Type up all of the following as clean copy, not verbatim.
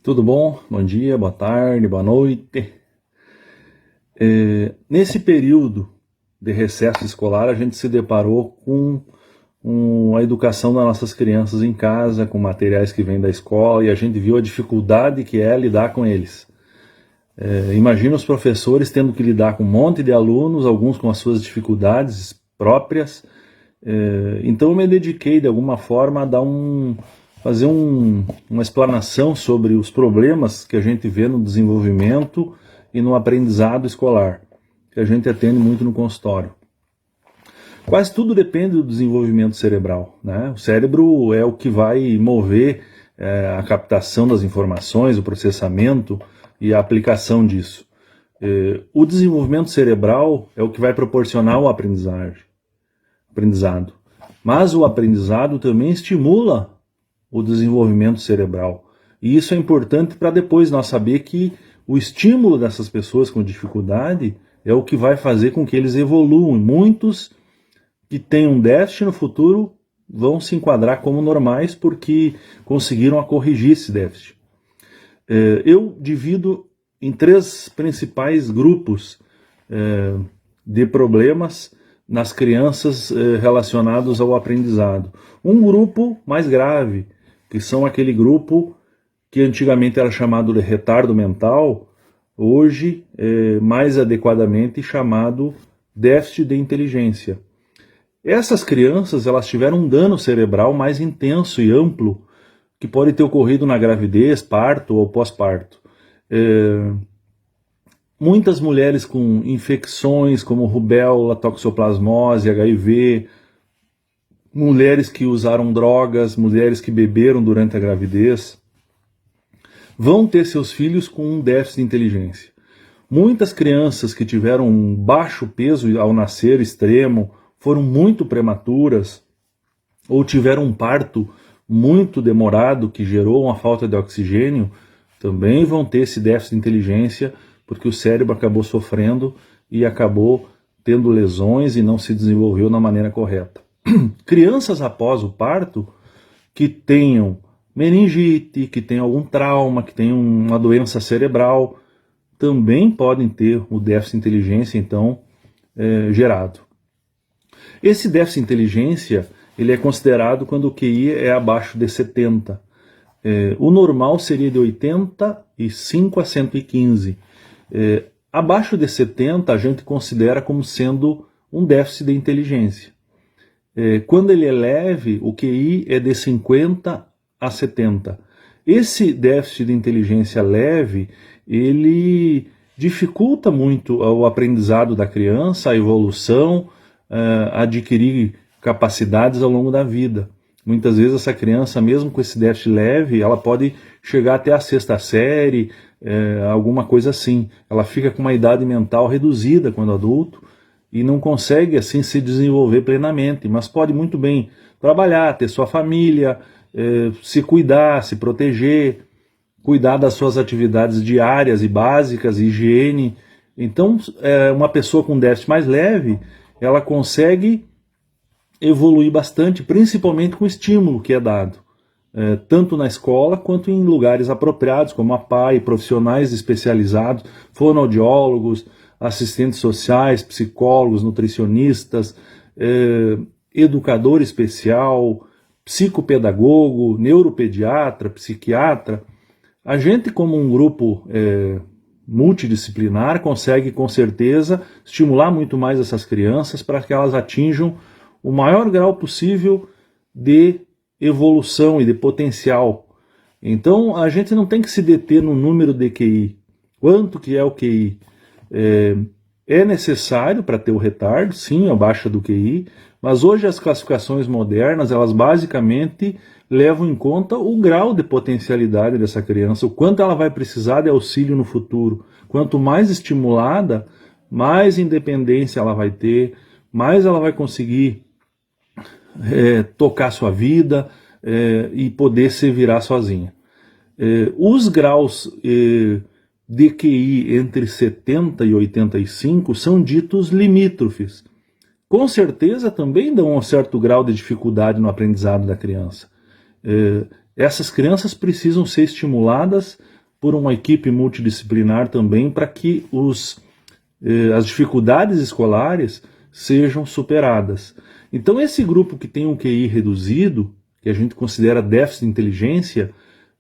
Tudo bom? Bom dia, boa tarde, boa noite. Nesse período de recesso escolar, a gente se deparou com a educação das nossas crianças em casa, com materiais que vêm da escola, e a gente viu a dificuldade que é lidar com eles. Imagina os professores tendo que lidar com um monte de alunos, alguns com as suas dificuldades próprias. Então eu me dediquei de alguma forma a fazer uma explanação sobre os problemas que a gente vê no desenvolvimento e no aprendizado escolar, que a gente atende muito no consultório. Quase tudo depende do desenvolvimento cerebral, né? O cérebro é o que vai mover a captação das informações, o processamento e a aplicação disso. O desenvolvimento cerebral é o que vai proporcionar o aprendizado. Mas o aprendizado também estimula o desenvolvimento cerebral. E isso é importante para depois nós saber que o estímulo dessas pessoas com dificuldade é o que vai fazer com que eles evoluam. Muitos que têm um déficit no futuro vão se enquadrar como normais porque conseguiram corrigir esse déficit. Eu divido em 3 principais grupos de problemas nas crianças relacionados ao aprendizado. Um grupo mais grave, que são aquele grupo que antigamente era chamado de retardo mental, hoje mais adequadamente chamado déficit de inteligência. Essas crianças elas tiveram um dano cerebral mais intenso e amplo que pode ter ocorrido na gravidez, parto ou pós-parto. Muitas mulheres com infecções como rubéola, toxoplasmose, HIV, mulheres que usaram drogas, mulheres que beberam durante a gravidez, vão ter seus filhos com um déficit de inteligência. Muitas crianças que tiveram um baixo peso ao nascer extremo, foram muito prematuras, ou tiveram um parto muito demorado que gerou uma falta de oxigênio, também vão ter esse déficit de inteligência, porque o cérebro acabou sofrendo e acabou tendo lesões e não se desenvolveu da maneira correta. Crianças após o parto que tenham meningite, que tenham algum trauma, que tenham uma doença cerebral, também podem ter o déficit de inteligência, então, gerado. Esse déficit de inteligência ele é considerado quando o QI é abaixo de 70. O normal seria de 85 a 115. Abaixo de 70 a gente considera como sendo um déficit de inteligência. Quando ele é leve, o QI é de 50 a 70. Esse déficit de inteligência leve, ele dificulta muito o aprendizado da criança, a evolução, adquirir capacidades ao longo da vida. Muitas vezes essa criança, mesmo com esse déficit leve, ela pode chegar até a 6ª série, alguma coisa assim. Ela fica com uma idade mental reduzida quando adulto e não consegue assim se desenvolver plenamente, mas pode muito bem trabalhar, ter sua família, se cuidar, se proteger, cuidar das suas atividades diárias e básicas, higiene. Então, uma pessoa com déficit mais leve, ela consegue evoluir bastante, principalmente com o estímulo que é dado, tanto na escola quanto em lugares apropriados, como a PAI, profissionais especializados, fonoaudiólogos, assistentes sociais, psicólogos, nutricionistas, educador especial, psicopedagogo, neuropediatra, psiquiatra. A gente, como um grupo multidisciplinar, consegue com certeza estimular muito mais essas crianças para que elas atinjam o maior grau possível de evolução e de potencial. Então a gente não tem que se deter no número de QI. Quanto que é o QI? É necessário para ter o retardo, sim, a baixa do QI, mas hoje as classificações modernas, elas basicamente levam em conta o grau de potencialidade dessa criança, o quanto ela vai precisar de auxílio no futuro. Quanto mais estimulada, mais independência ela vai ter, mais ela vai conseguir tocar sua vida e poder se virar sozinha. Os graus de QI entre 70 e 85 são ditos limítrofes. Com certeza também dão um certo grau de dificuldade no aprendizado da criança. essas crianças precisam ser estimuladas por uma equipe multidisciplinar também para que as dificuldades escolares sejam superadas. Então esse grupo que tem um QI reduzido, que a gente considera déficit de inteligência,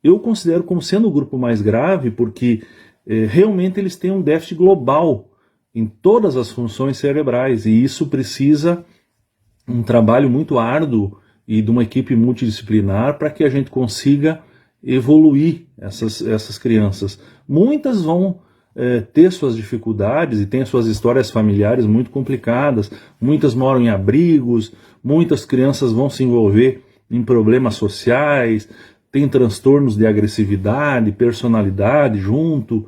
eu considero como sendo o grupo mais grave porque realmente eles têm um déficit global em todas as funções cerebrais e isso precisa um trabalho muito árduo e de uma equipe multidisciplinar para que a gente consiga evoluir essas crianças. Muitas vão ter suas dificuldades e têm suas histórias familiares muito complicadas, muitas moram em abrigos, muitas crianças vão se envolver em problemas sociais, tem transtornos de agressividade, personalidade junto,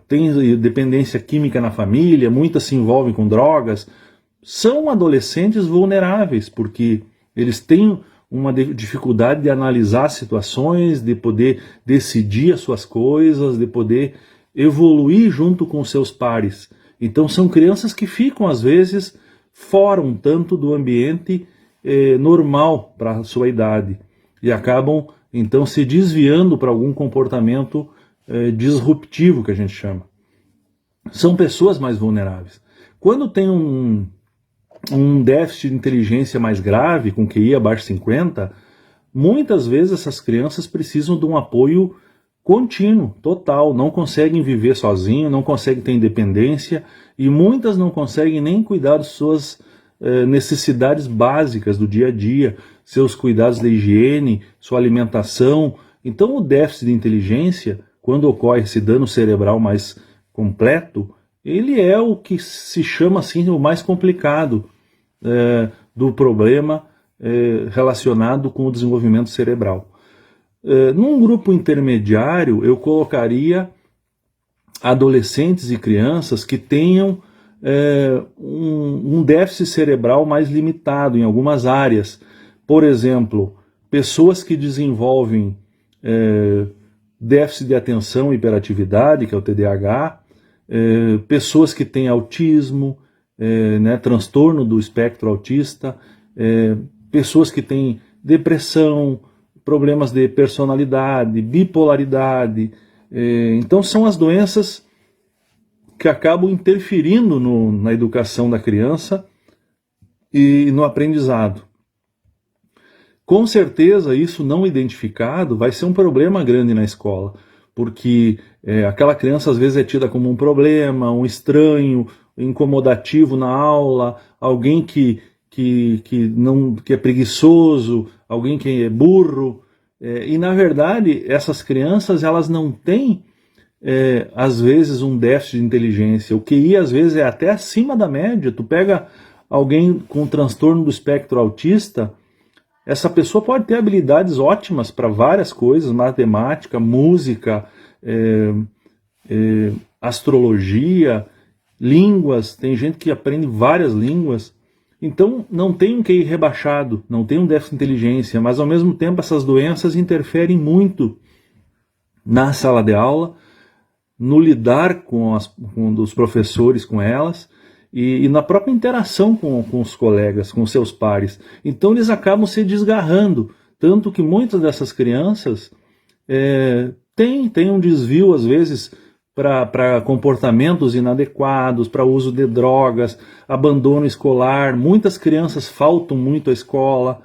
tem dependência química na família, muitas se envolvem com drogas. São adolescentes vulneráveis, porque eles têm uma dificuldade de analisar situações, de poder decidir as suas coisas, de poder evoluir junto com seus pares. Então são crianças que ficam, às vezes, fora um tanto do ambiente normal para a sua idade e acabam, então, se desviando para algum comportamento disruptivo, que a gente chama. São pessoas mais vulneráveis. Quando tem um déficit de inteligência mais grave, com QI abaixo de 50, muitas vezes essas crianças precisam de um apoio contínuo, total, não conseguem viver sozinho, não conseguem ter independência e muitas não conseguem nem cuidar de suas necessidades básicas do dia a dia, seus cuidados da higiene, sua alimentação. Então o déficit de inteligência, quando ocorre esse dano cerebral mais completo, ele é o que se chama assim o mais complicado do problema relacionado com o desenvolvimento cerebral. Num grupo intermediário, eu colocaria adolescentes e crianças que tenham um déficit cerebral mais limitado em algumas áreas. Por exemplo, pessoas que desenvolvem déficit de atenção e hiperatividade, que é o TDAH, pessoas que têm autismo, transtorno do espectro autista, pessoas que têm depressão, problemas de personalidade, bipolaridade. Então são as doenças que acabam interferindo na educação da criança e no aprendizado. Com certeza isso não identificado vai ser um problema grande na escola, porque aquela criança às vezes é tida como um problema, um estranho, incomodativo na aula, alguém que é preguiçoso, alguém que é burro, e na verdade essas crianças elas não têm às vezes um déficit de inteligência. O QI às vezes é até acima da média. Tu pega alguém com transtorno do espectro autista, essa pessoa pode ter habilidades ótimas para várias coisas, matemática, música, astrologia, línguas, tem gente que aprende várias línguas. Então não tem um QI rebaixado, não tem um déficit de inteligência, mas ao mesmo tempo essas doenças interferem muito na sala de aula, no lidar com os professores com elas e na própria interação com os colegas, com seus pares. Então eles acabam se desgarrando, tanto que muitas dessas crianças têm um desvio às vezes para comportamentos inadequados, para uso de drogas, abandono escolar. Muitas crianças faltam muito à escola,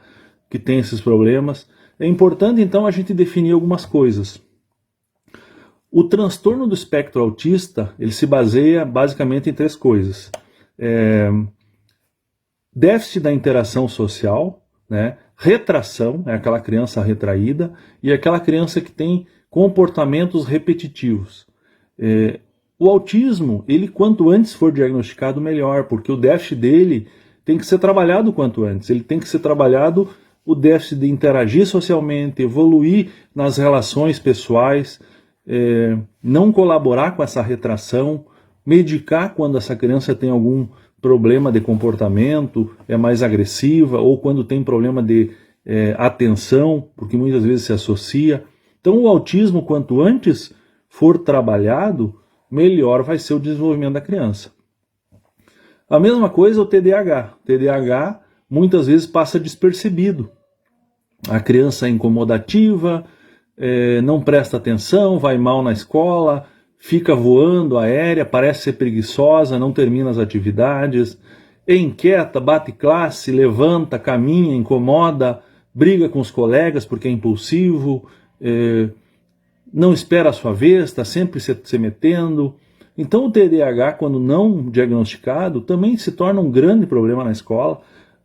que têm esses problemas. É importante então a gente definir algumas coisas. O transtorno do espectro autista, ele se baseia basicamente em 3 coisas. Déficit da interação social, retração, é aquela criança retraída, e aquela criança que tem comportamentos repetitivos. O autismo, ele quanto antes for diagnosticado, melhor, porque o déficit dele tem que ser trabalhado quanto antes. Ele tem que ser trabalhado o déficit de interagir socialmente, evoluir nas relações pessoais, não colaborar com essa retração, medicar quando essa criança tem algum problema de comportamento, é mais agressiva, ou quando tem problema de atenção, porque muitas vezes se associa. Então o autismo, quanto antes for trabalhado, melhor vai ser o desenvolvimento da criança. A mesma coisa o TDAH. O TDAH muitas vezes passa despercebido. A criança é incomodativa, não presta atenção, vai mal na escola, fica voando aérea, parece ser preguiçosa, não termina as atividades, é inquieta, bate classe, levanta, caminha, incomoda, briga com os colegas porque é impulsivo, não espera a sua vez, está sempre se metendo. Então o TDAH, quando não diagnosticado, também se torna um grande problema na escola,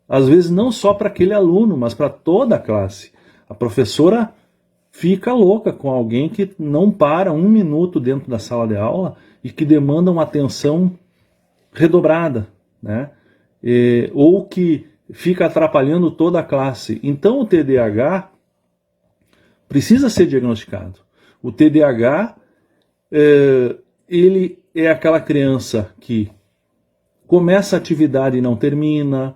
às vezes não só para aquele aluno, mas para toda a classe. A professora fica louca com alguém que não para um minuto dentro da sala de aula e que demanda uma atenção redobrada, né? Ou que fica atrapalhando toda a classe. Então o TDAH precisa ser diagnosticado. O TDAH, ele é aquela criança que começa a atividade e não termina,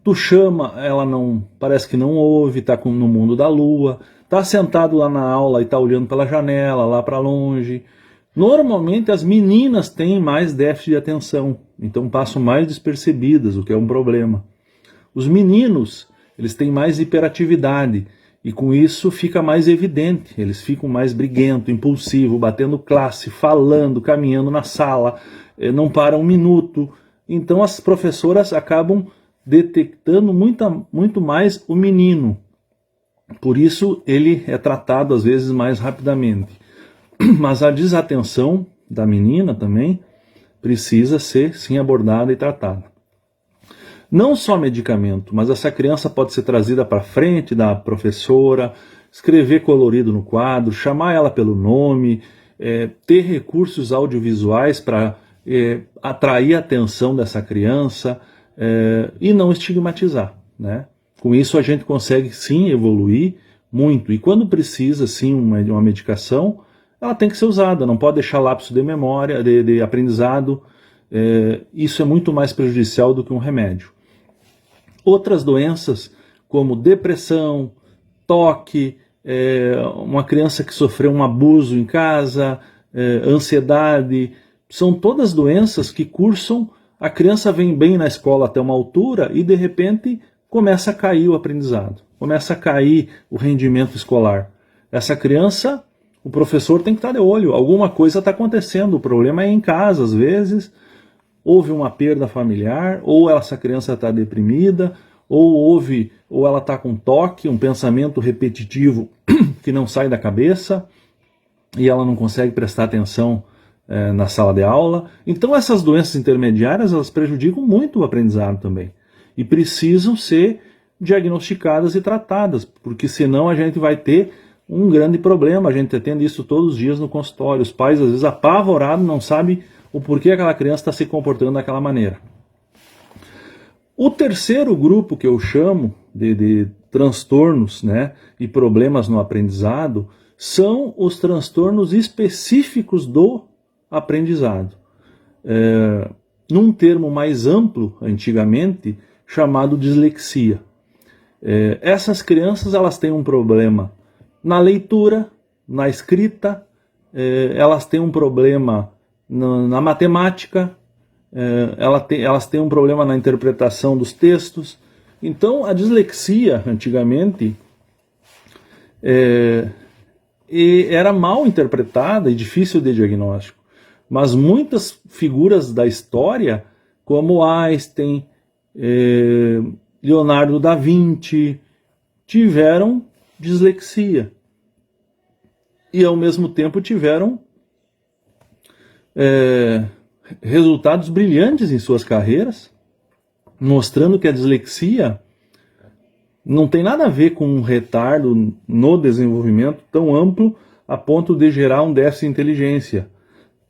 tu chama, ela não, parece que não ouve, está no mundo da lua, está sentado lá na aula e está olhando pela janela, lá para longe. Normalmente as meninas têm mais déficit de atenção, então passam mais despercebidas, o que é um problema. Os meninos, eles têm mais hiperatividade, e com isso fica mais evidente, eles ficam mais briguento, impulsivo, batendo classe, falando, caminhando na sala, não param um minuto. Então as professoras acabam detectando muito mais o menino. Por isso ele é tratado às vezes mais rapidamente. Mas a desatenção da menina também precisa ser sim abordada e tratada. Não só medicamento, mas essa criança pode ser trazida para frente da professora, escrever colorido no quadro, chamar ela pelo nome, ter recursos audiovisuais para atrair a atenção dessa criança e não estigmatizar, né? Com isso a gente consegue sim evoluir muito, e quando precisa sim uma medicação, ela tem que ser usada, não pode deixar lapso de memória, de aprendizado, isso é muito mais prejudicial do que um remédio. Outras doenças, como depressão, toque, uma criança que sofreu um abuso em casa, ansiedade, são todas doenças que cursam, a criança vem bem na escola até uma altura e de repente começa a cair o aprendizado, começa a cair o rendimento escolar. Essa criança, o professor tem que estar de olho, alguma coisa está acontecendo, o problema é em casa às vezes, houve uma perda familiar, ou essa criança está deprimida, ou ela está com toque, um pensamento repetitivo que não sai da cabeça, e ela não consegue prestar atenção na sala de aula. Então essas doenças intermediárias, elas prejudicam muito o aprendizado também, e precisam ser diagnosticadas e tratadas, porque senão a gente vai ter um grande problema. A gente está tendo isso todos os dias no consultório, os pais às vezes apavorados, não sabem o porquê aquela criança está se comportando daquela maneira. O terceiro grupo que eu chamo de transtornos, né, e problemas no aprendizado são os transtornos específicos do aprendizado. Num termo mais amplo, antigamente, chamado dislexia. Essas crianças, elas têm um problema na leitura, na escrita, elas têm um problema na matemática, elas têm um problema na interpretação dos textos. Então a dislexia antigamente era mal interpretada e difícil de diagnóstico, mas muitas figuras da história, como Einstein, Leonardo da Vinci, tiveram dislexia e ao mesmo tempo tiveram resultados brilhantes em suas carreiras, mostrando que a dislexia não tem nada a ver com um retardo no desenvolvimento tão amplo a ponto de gerar um déficit de inteligência.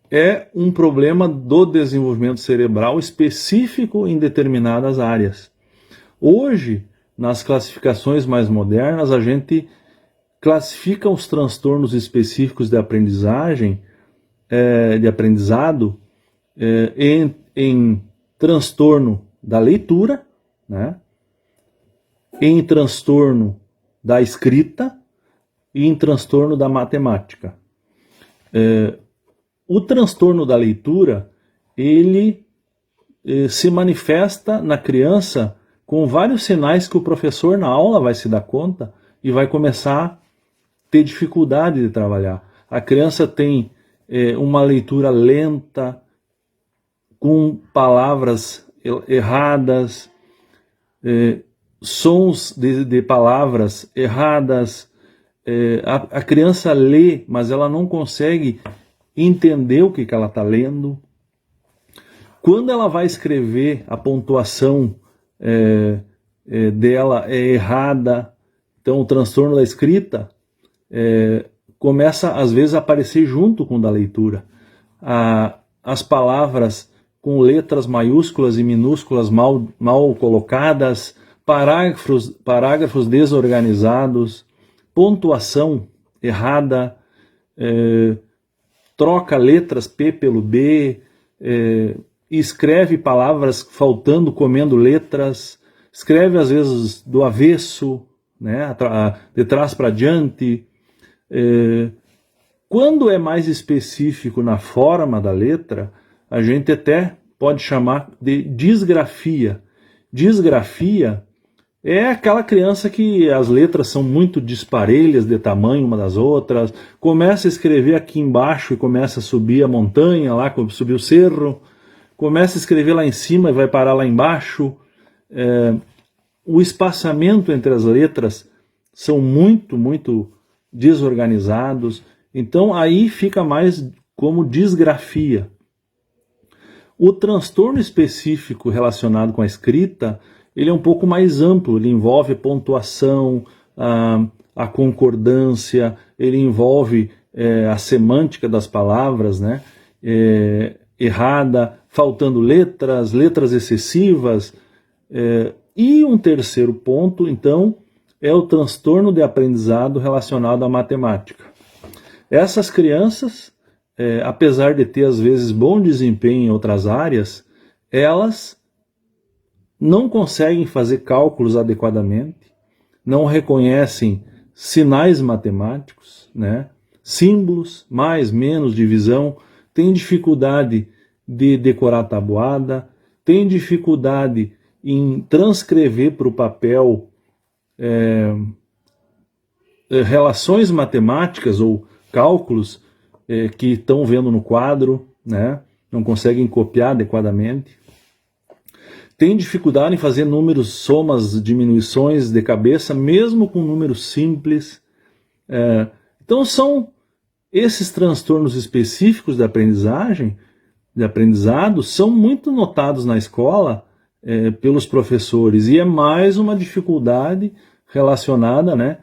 É um problema do desenvolvimento cerebral específico em determinadas áreas. Hoje, nas classificações mais modernas, a gente classifica os transtornos específicos de aprendizagem, de aprendizado, em transtorno da leitura, né? Em transtorno da escrita e em transtorno da matemática. O transtorno da leitura, ele se manifesta na criança com vários sinais que o professor na aula vai se dar conta e vai começar a ter dificuldade de trabalhar. A criança tem uma leitura lenta, com palavras erradas, sons de palavras erradas. A criança lê, mas ela não consegue entender o que ela está lendo. Quando ela vai escrever, a pontuação dela é errada. Então o transtorno da escrita começa às vezes a aparecer junto com o da leitura. As palavras com letras maiúsculas e minúsculas mal colocadas, parágrafos desorganizados, pontuação errada, troca letras P pelo B, escreve palavras faltando, comendo letras, escreve às vezes do avesso, né, de trás para diante. Quando é mais específico na forma da letra, a gente até pode chamar de disgrafia. Disgrafia é aquela criança que as letras são muito disparelhas de tamanho uma das outras, começa a escrever aqui embaixo e começa a subir a montanha, lá subir o cerro, começa a escrever lá em cima e vai parar lá embaixo. O espaçamento entre as letras são muito desorganizados, então aí fica mais como disgrafia. O transtorno específico relacionado com a escrita, ele é um pouco mais amplo, ele envolve pontuação, a concordância, ele envolve a semântica das palavras, né? Errada, faltando letras excessivas. E um terceiro ponto, então, é o transtorno de aprendizado relacionado à matemática. Essas crianças, apesar de ter às vezes bom desempenho em outras áreas, elas não conseguem fazer cálculos adequadamente, não reconhecem sinais matemáticos, né? Símbolos, mais, menos, divisão, têm dificuldade de decorar tabuada, têm dificuldade em transcrever para o papel relações matemáticas ou cálculos que estão vendo no quadro, né? Não conseguem copiar adequadamente. Tem dificuldade em fazer números, somas, diminuições de cabeça, mesmo com números simples. Então são esses transtornos específicos de aprendizagem, de aprendizado, são muito notados na escola pelos professores, e é mais uma dificuldade relacionada, né,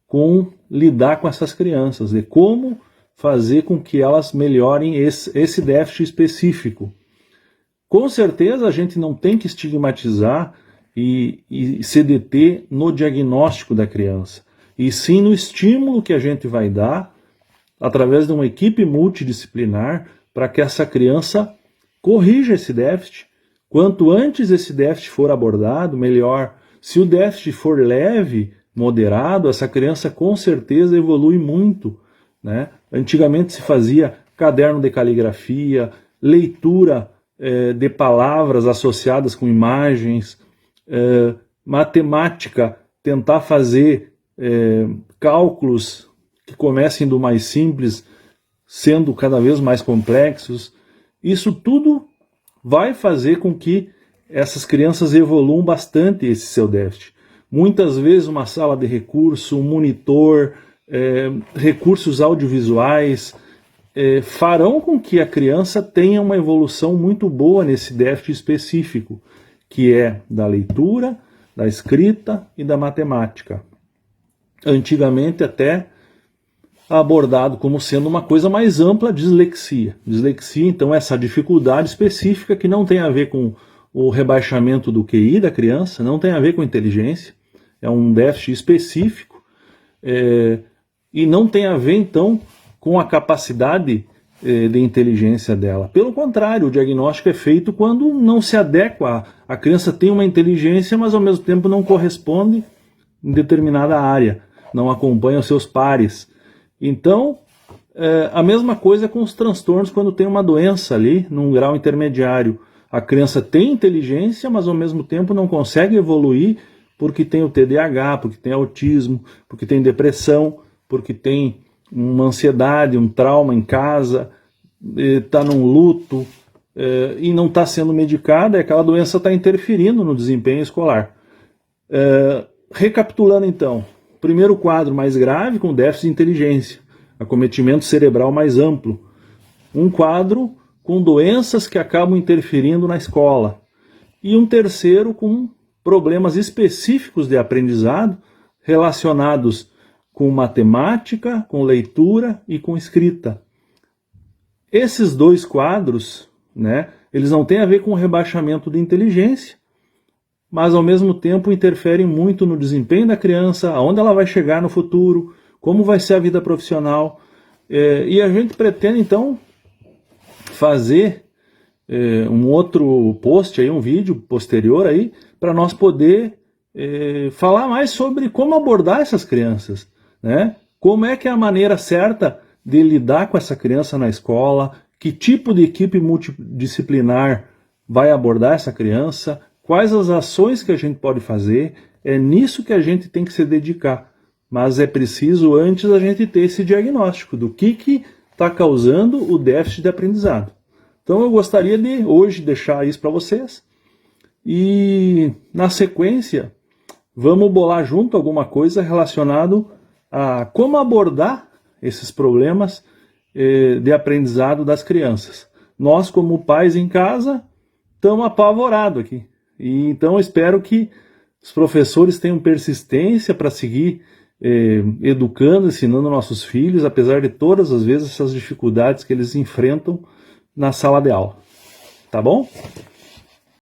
com lidar com essas crianças, de como fazer com que elas melhorem esse déficit específico. Com certeza a gente não tem que estigmatizar e se deter no diagnóstico da criança, e sim no estímulo que a gente vai dar através de uma equipe multidisciplinar para que essa criança corrija esse déficit. Quanto antes esse déficit for abordado, melhor. Se o déficit for leve, moderado, essa criança com certeza evolui muito, né? Antigamente se fazia caderno de caligrafia, leitura de palavras associadas com imagens, matemática, tentar fazer cálculos que comecem do mais simples, sendo cada vez mais complexos. Isso tudo vai fazer com que essas crianças evoluam bastante esse seu déficit. Muitas vezes uma sala de recurso, um monitor, recursos audiovisuais, farão com que a criança tenha uma evolução muito boa nesse déficit específico, que é da leitura, da escrita e da matemática. Antigamente até abordado como sendo uma coisa mais ampla, dislexia. Dislexia, então, é essa dificuldade específica que não tem a ver com o rebaixamento do QI da criança, não tem a ver com inteligência, é um déficit específico, e não tem a ver, então, com a capacidade de inteligência dela. Pelo contrário, o diagnóstico é feito quando não se adequa. A criança tem uma inteligência, mas ao mesmo tempo não corresponde em determinada área, não acompanha os seus pares. Então, a mesma coisa com os transtornos quando tem uma doença ali, num grau intermediário. A criança tem inteligência, mas ao mesmo tempo não consegue evoluir porque tem o TDAH, porque tem autismo, porque tem depressão, porque tem uma ansiedade, um trauma em casa, está num luto e não está sendo medicada, aquela doença está interferindo no desempenho escolar. Recapitulando então, primeiro quadro mais grave com déficit de inteligência, acometimento cerebral mais amplo, um quadro com doenças que acabam interferindo na escola, e um terceiro com problemas específicos de aprendizado relacionados com matemática, com leitura e com escrita. Esses dois quadros, né, eles não têm a ver com o rebaixamento de inteligência, mas ao mesmo tempo interferem muito no desempenho da criança, aonde ela vai chegar no futuro, como vai ser a vida profissional. E a gente pretende então fazer um outro post, aí, um vídeo posterior aí, para nós poder falar mais sobre como abordar essas crianças, né? Como é que é a maneira certa de lidar com essa criança na escola, que tipo de equipe multidisciplinar vai abordar essa criança, quais as ações que a gente pode fazer. É nisso que a gente tem que se dedicar, mas é preciso antes a gente ter esse diagnóstico do que está causando o déficit de aprendizado. Então eu gostaria de hoje deixar isso para vocês, e na sequência vamos bolar junto alguma coisa relacionado a como abordar esses problemas de aprendizado das crianças. Nós, como pais em casa, estamos apavorados aqui. E então espero que os professores tenham persistência para seguir educando, ensinando nossos filhos, apesar de todas as vezes essas dificuldades que eles enfrentam na sala de aula. Tá bom?